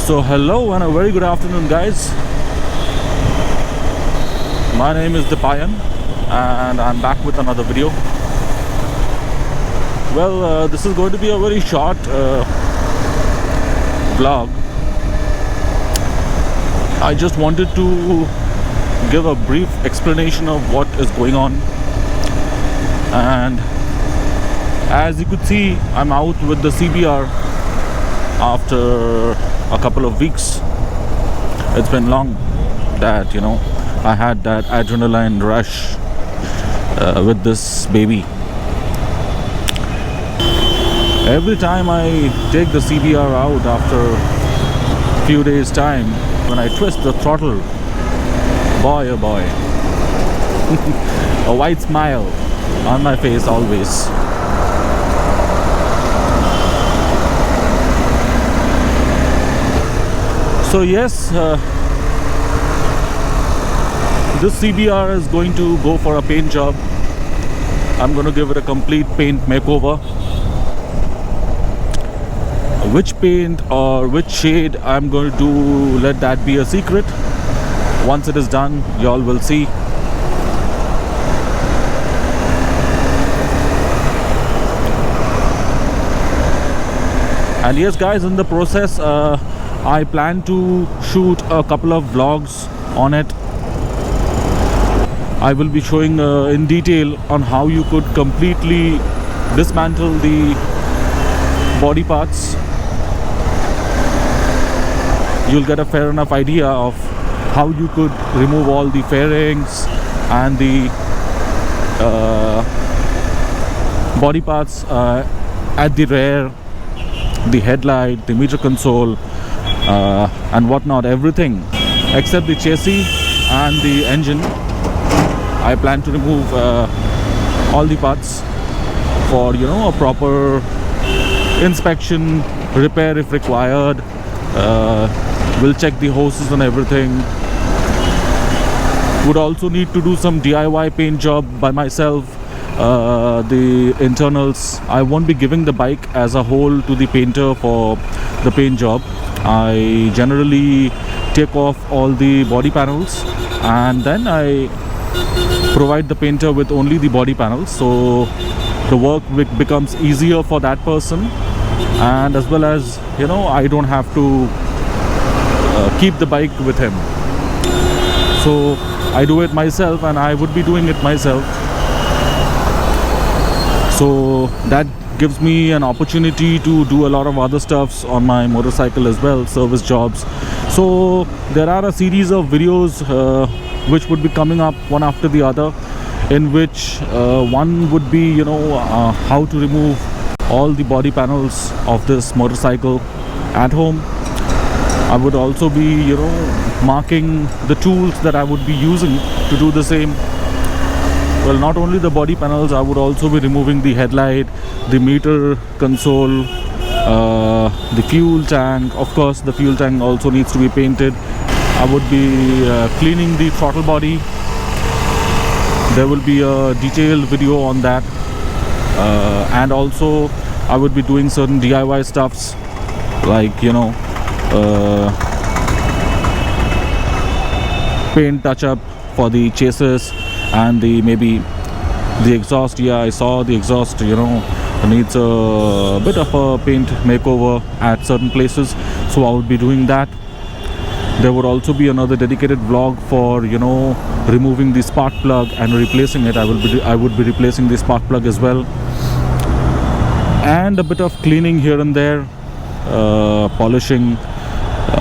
So hello and a very good afternoon, guys. My name is Dipayan and I'm back with another video. Well, this is going to be a very short vlog. I just wanted to give a brief explanation of what is going on, and as you could see, I'm out with the CBR after a couple of weeks. It's been long that I had that adrenaline rush with this baby. Every time I take the CBR out after a few days time, when I twist the throttle, boy oh boy, a wide smile on my face always. So yes, this CBR is going to go for a paint job. I'm going to give it a complete paint makeover. Which paint or which shade I'm going to do, let that be a secret. Once it is done, y'all will see. And yes guys, in the process, I plan to shoot a couple of vlogs on it. I will be showing in detail on how you could completely dismantle the body parts. You'll get a fair enough idea of how you could remove all the fairings and the body parts at the rear, the headlight, the meter console, and whatnot, everything except the chassis and the engine. I plan to remove all the parts for a proper inspection, repair if required. We'll check the hoses and everything. Would also need to do some DIY paint job by myself. The internals, I won't be giving the bike as a whole to the painter for the paint job. I generally take off all the body panels and then I provide the painter with only the body panels, so the work becomes easier for that person, and as well as I don't have to keep the bike with him. So I do it myself, and I would be doing it myself. So that gives me an opportunity to do a lot of other stuffs on my motorcycle as well, service jobs. So there are a series of videos which would be coming up one after the other, in which one would be how to remove all the body panels of this motorcycle at home. I would also be marking the tools that I would be using to do the same. Well, not only the body panels, I would also be removing the headlight, the meter console, the fuel tank. Of course, the fuel tank also needs to be painted. I would be cleaning the throttle body. There will be a detailed video on that. And also, I would be doing certain DIY stuffs like, paint touch-up for the chassis and maybe the exhaust. Yeah, I saw the exhaust needs a bit of a paint makeover at certain places, so I would be doing that. There would also be another dedicated vlog for removing the spark plug and replacing it. I would be replacing the spark plug as well, and a bit of cleaning here and there, polishing,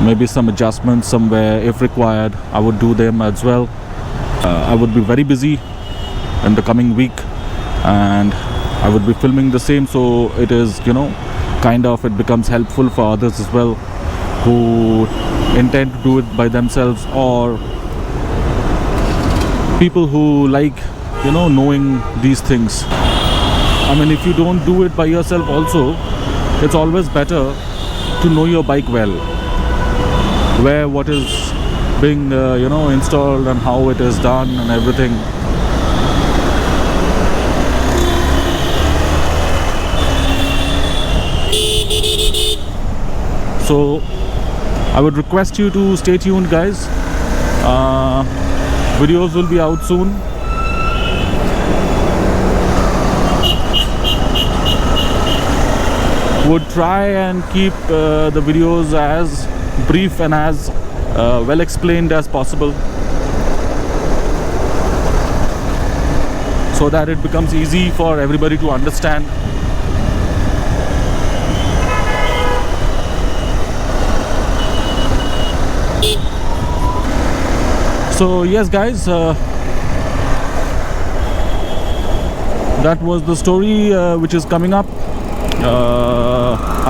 maybe some adjustments somewhere if required. I would do them as well. I would be very busy in the coming week, and I would be filming the same, so it is it becomes helpful for others as well who intend to do it by themselves, or people who like knowing these things. I mean, if you don't do it by yourself also, it's always better to know your bike well, where what is being installed and how it is done and everything. So I would request you to stay tuned, guys. Videos will be out soon. Would try and keep the videos as brief and as well explained as possible, so that it becomes easy for everybody to understand. So yes, guys, that was the story which is coming up.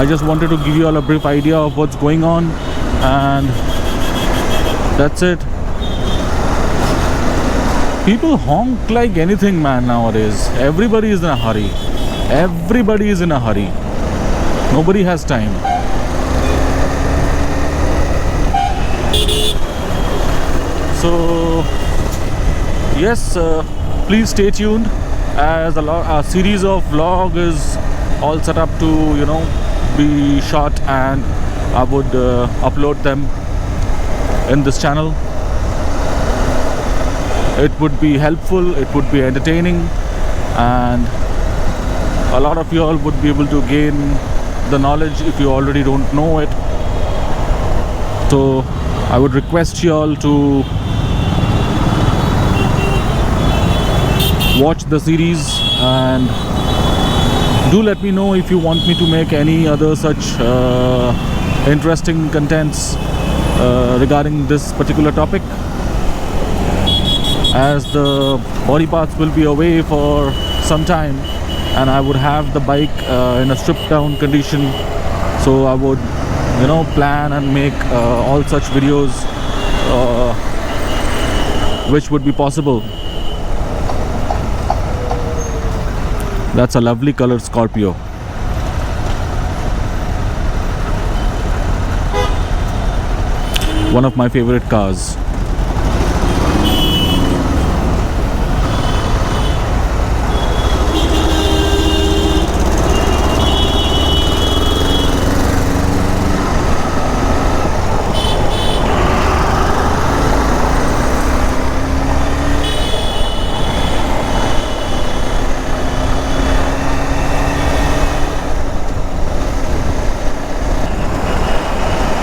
I just wanted to give you all a brief idea of what's going on, and that's it. People honk like anything, man, nowadays. Everybody is in a hurry. Everybody is in a hurry. Nobody has time. So yes, please stay tuned, as a series of vlog is all set up to, you know, be shot, and I would upload them in this channel. It would be helpful, it would be entertaining, and a lot of you all would be able to gain the knowledge if you already don't know it. So I would request you all to watch the series, and do let me know if you want me to make any other such interesting contents regarding this particular topic, as the body parts will be away for some time and I would have the bike in a stripped down condition. So I would, you know, plan and make all such videos which would be possible. That's a lovely colored Scorpio. One of my favorite cars.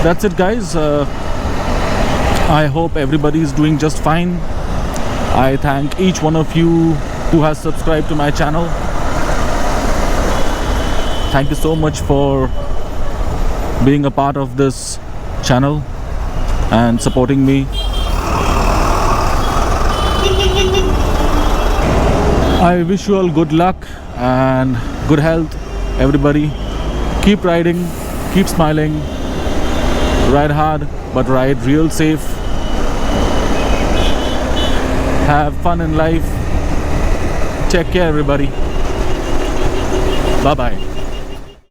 That's it, guys. I hope everybody is doing just fine. I thank each one of you who has subscribed to my channel. Thank you so much for being a part of this channel and supporting me. I wish you all good luck and good health, everybody. Keep riding, keep smiling. Ride hard, but ride real safe. Have fun in life. Take care, everybody. Bye-bye.